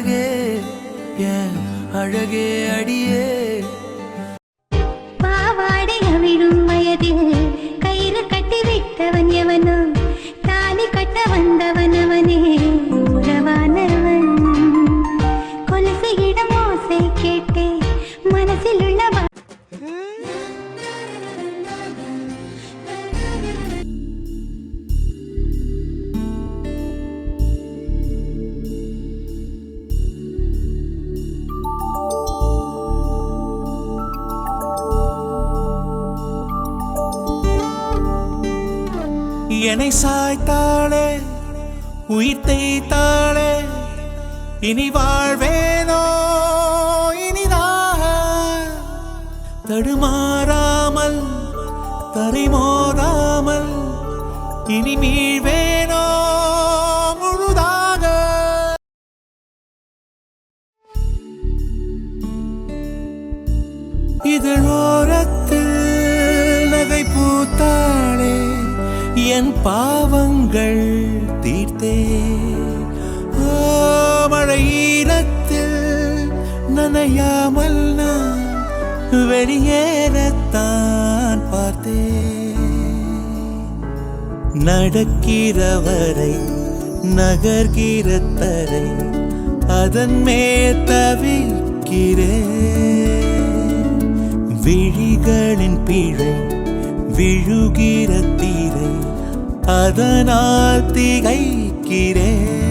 அழகே ஏன் அழகே அடியே பாவாடை அவிழும் வயதில் கயிறு கட்டி விட்டவன் எவனோ தாலி கட்ட வந்தவன் அவனே உறவானவன் கொலுசையிடம் ஓசை கேட்டே மனசில் உள்ள என்னை சாய்த்தாளே உயிர் தேய்த்தாளே இனி வாழ்வேனோ இனிதாக தடுமாறாமல் தரைமோதாமல் இனி மீழ்வேனோ முழுதாக இதழோரத்தில் நகை பூத்தாளே என் பாவங்கள் தீர்த்தே மழையிலத்தில் நனையாமல் நான் வெளியேறத்தான் பார்த்தேன் நடக்கிறவரை நகர்கிற தரை அதன் மேல் தவிக்கிறேன் விழிகளின் பிழை விழுகிற தீரை அதனால் திகைக்கிறேன்